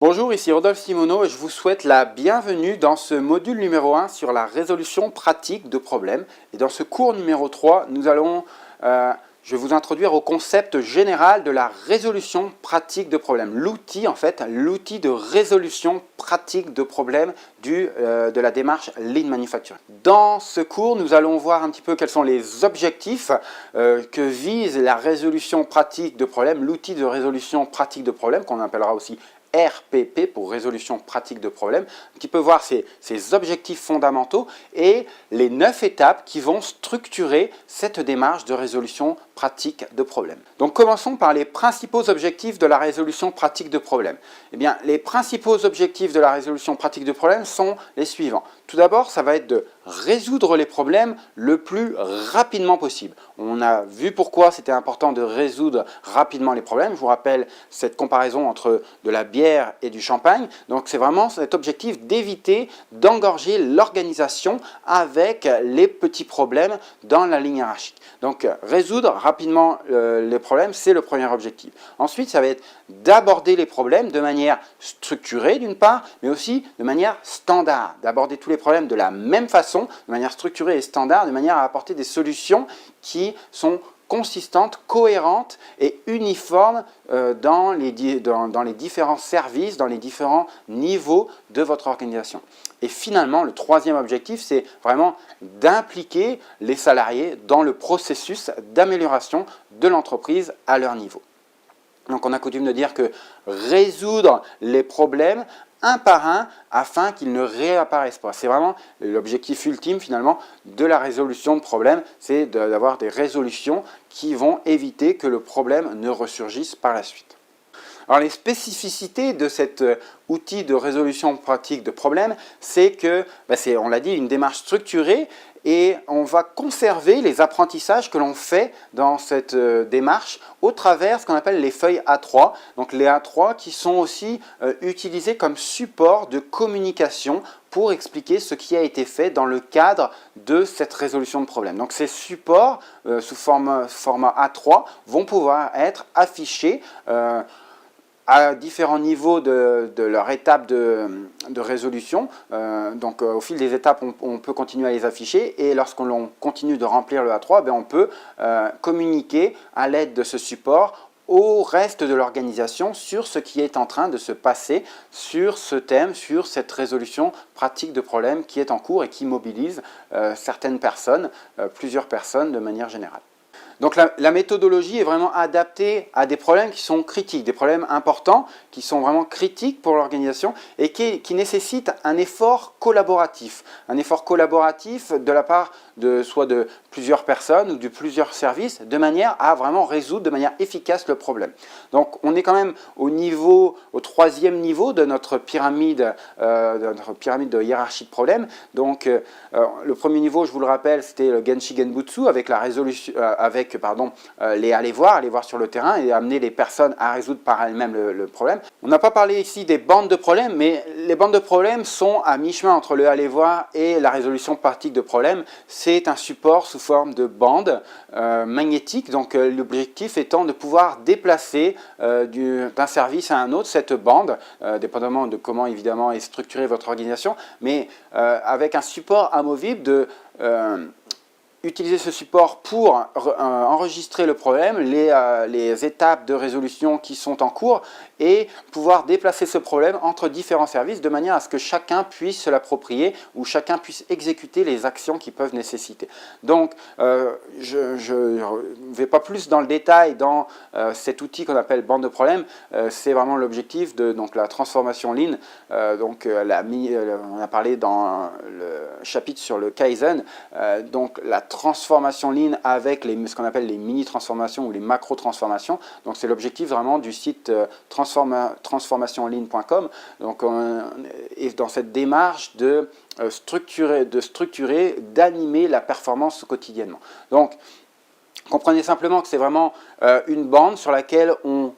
Bonjour, ici Rodolphe Simoneau et je vous souhaite la bienvenue dans ce module numéro 1 sur la résolution pratique de problèmes. Et dans ce cours numéro 3, je vais vous introduire au concept général de la résolution pratique de problèmes. L'outil de résolution pratique de problèmes de la démarche Lean Manufacturing. Dans ce cours, nous allons voir un petit peu quels sont les objectifs que vise la résolution pratique de problèmes, l'outil de résolution pratique de problèmes, qu'on appellera aussi RPP pour résolution pratique de problèmes, qui peut voir ses objectifs fondamentaux et les 9 étapes qui vont structurer cette démarche de résolution pratique de problèmes. Donc commençons par les principaux objectifs de la résolution pratique de problèmes. Eh bien, les principaux objectifs de la résolution pratique de problèmes sont les suivants. Tout d'abord, ça va être de résoudre les problèmes le plus rapidement possible. On a vu pourquoi c'était important de résoudre rapidement les problèmes. Je vous rappelle cette comparaison entre de la bière et du champagne. Donc c'est vraiment cet objectif d'éviter d'engorger l'organisation avec les petits problèmes dans la ligne hiérarchique. Donc résoudre rapidement les problèmes, c'est le premier objectif. Ensuite, ça va être d'aborder les problèmes de manière structurée d'une part, mais aussi de manière standard, d'aborder tous les problèmes de la même façon, de manière structurée et standard, de manière à apporter des solutions qui sont consistantes, cohérentes et uniformes dans les différents services, dans les différents niveaux de votre organisation. Et finalement, le troisième objectif, c'est vraiment d'impliquer les salariés dans le processus d'amélioration de l'entreprise à leur niveau. Donc on a coutume de dire que résoudre les problèmes un par un afin qu'ils ne réapparaissent pas. C'est vraiment l'objectif ultime finalement de la résolution de problèmes, c'est d'avoir des résolutions qui vont éviter que le problème ne ressurgisse par la suite. Alors les spécificités de cet outil de résolution pratique de problèmes, c'est que, on l'a dit, une démarche structurée et on va conserver les apprentissages que l'on fait dans cette démarche au travers ce qu'on appelle les feuilles A3. Donc les A3 qui sont aussi utilisées comme support de communication pour expliquer ce qui a été fait dans le cadre de cette résolution de problème. Donc ces supports sous format A3 vont pouvoir être affichés à différents niveaux de leur étape de résolution. Au fil des étapes, on peut continuer à les afficher et lorsqu'on continue de remplir le A3, on peut communiquer à l'aide de ce support au reste de l'organisation sur ce qui est en train de se passer sur ce thème, sur cette résolution pratique de problème qui est en cours et qui mobilise certaines personnes, plusieurs personnes de manière générale. Donc la méthodologie est vraiment adaptée à des problèmes qui sont critiques, des problèmes importants qui sont vraiment critiques pour l'organisation et qui nécessitent un effort collaboratif. Un effort collaboratif de la part soit de plusieurs personnes ou de plusieurs services de manière à vraiment résoudre de manière efficace le problème. Donc on est quand même au troisième niveau de notre pyramide de hiérarchie de problèmes. Donc le premier niveau, je vous le rappelle, c'était le Genshi Genbutsu avec la résolution, aller voir sur le terrain et amener les personnes à résoudre par elles-mêmes le problème. On n'a pas parlé ici des bandes de problèmes, mais les bandes de problèmes sont à mi-chemin entre le aller voir et la résolution pratique de problèmes. C'est un support sous forme de bande magnétique, donc l'objectif étant de pouvoir déplacer d'un service à un autre cette bande, dépendamment de comment évidemment est structurée votre organisation, mais avec un support amovible utiliser ce support pour enregistrer le problème, les étapes de résolution qui sont en cours et pouvoir déplacer ce problème entre différents services de manière à ce que chacun puisse se l'approprier ou chacun puisse exécuter les actions qui peuvent nécessiter. Donc, je ne vais pas plus dans le détail dans cet outil qu'on appelle bande de problèmes. C'est vraiment l'objectif de la transformation Lean. On a parlé dans le chapitre sur le Kaizen. Donc, la transformation Lean avec ce qu'on appelle les mini-transformations ou les macro-transformations. Donc c'est l'objectif vraiment du site transformationlean.com. Donc on est dans cette démarche de structurer, d'animer la performance quotidiennement. Donc comprenez simplement que c'est vraiment une bande sur laquelle on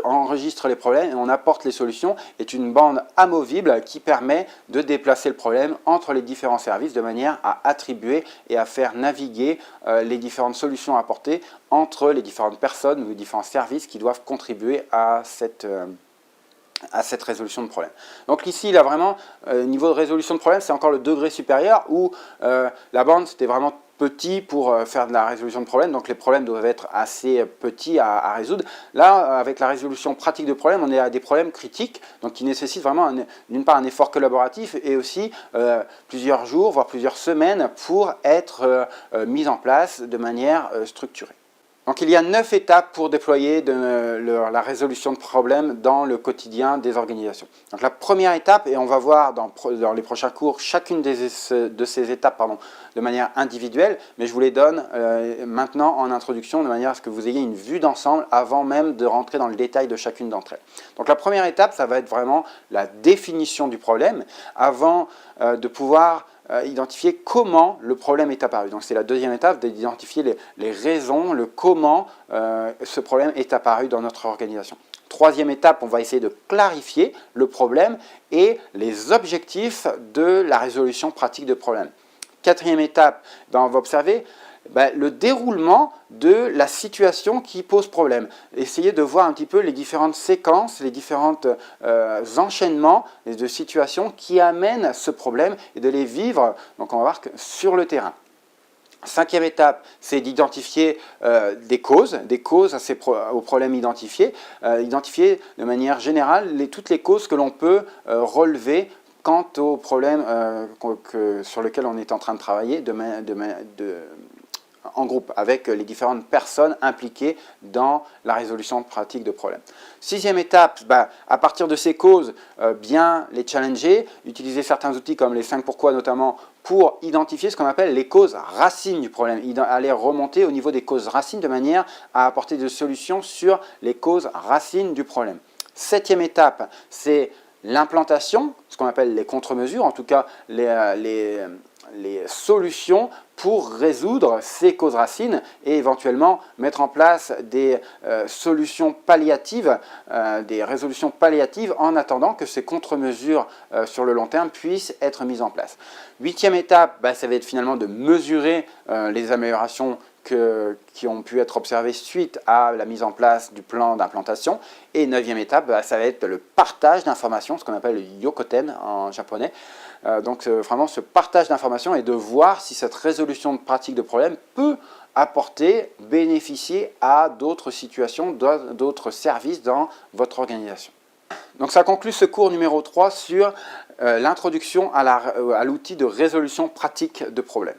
enregistre les problèmes et on apporte les solutions, est une bande amovible qui permet de déplacer le problème entre les différents services de manière à attribuer et à faire naviguer les différentes solutions apportées entre les différentes personnes ou les différents services qui doivent contribuer à cette à cette résolution de problème. Donc ici, il a vraiment, niveau de résolution de problème, c'est encore le degré supérieur où la bande, c'était vraiment petit pour faire de la résolution de problème, donc les problèmes doivent être assez petits à résoudre. Là, avec la résolution pratique de problème, on est à des problèmes critiques, donc qui nécessitent vraiment d'une part un effort collaboratif et aussi plusieurs jours, voire plusieurs semaines pour être mis en place de manière structurée. Donc il y a 9 étapes pour déployer la résolution de problèmes dans le quotidien des organisations. Donc la première étape, et on va voir dans les prochains cours chacune de ces étapes de manière individuelle, mais je vous les donne maintenant en introduction de manière à ce que vous ayez une vue d'ensemble avant même de rentrer dans le détail de chacune d'entre elles. Donc la première étape, ça va être vraiment la définition du problème avant de pouvoir identifier comment le problème est apparu. Donc c'est la deuxième étape d'identifier les raisons, le comment ce problème est apparu dans notre organisation. Troisième étape, on va essayer de clarifier le problème et les objectifs de la résolution pratique de problème. Quatrième étape, on va observer le déroulement de la situation qui pose problème. Essayez de voir un petit peu les différentes séquences, les différents enchaînements de situations qui amènent ce problème et de les vivre, donc on va voir, sur le terrain. Cinquième étape, c'est d'identifier des causes aux problèmes identifiés, identifier de manière générale toutes les causes que l'on peut relever quant aux problèmes sur lesquels on est en train de travailler en groupe, avec les différentes personnes impliquées dans la résolution pratique de problèmes. Sixième étape, à partir de ces causes, bien les challenger, utiliser certains outils comme les 5 pourquoi notamment, pour identifier ce qu'on appelle les causes racines du problème, aller remonter au niveau des causes racines de manière à apporter des solutions sur les causes racines du problème. Septième étape, c'est l'implantation, ce qu'on appelle les contre-mesures, en tout cas les solutions pour résoudre ces causes racines et éventuellement mettre en place des solutions palliatives, des résolutions palliatives en attendant que ces contre-mesures sur le long terme puissent être mises en place. Huitième étape, ça va être finalement de mesurer les améliorations qui ont pu être observées suite à la mise en place du plan d'implantation. Et neuvième étape, ça va être le partage d'informations, ce qu'on appelle le yokoten en japonais. Donc vraiment ce partage d'informations et de voir si cette résolution de pratique de problème peut apporter, bénéficier à d'autres situations, d'autres services dans votre organisation. Donc ça conclut ce cours numéro 3 sur l'introduction à l'outil de résolution pratique de problèmes.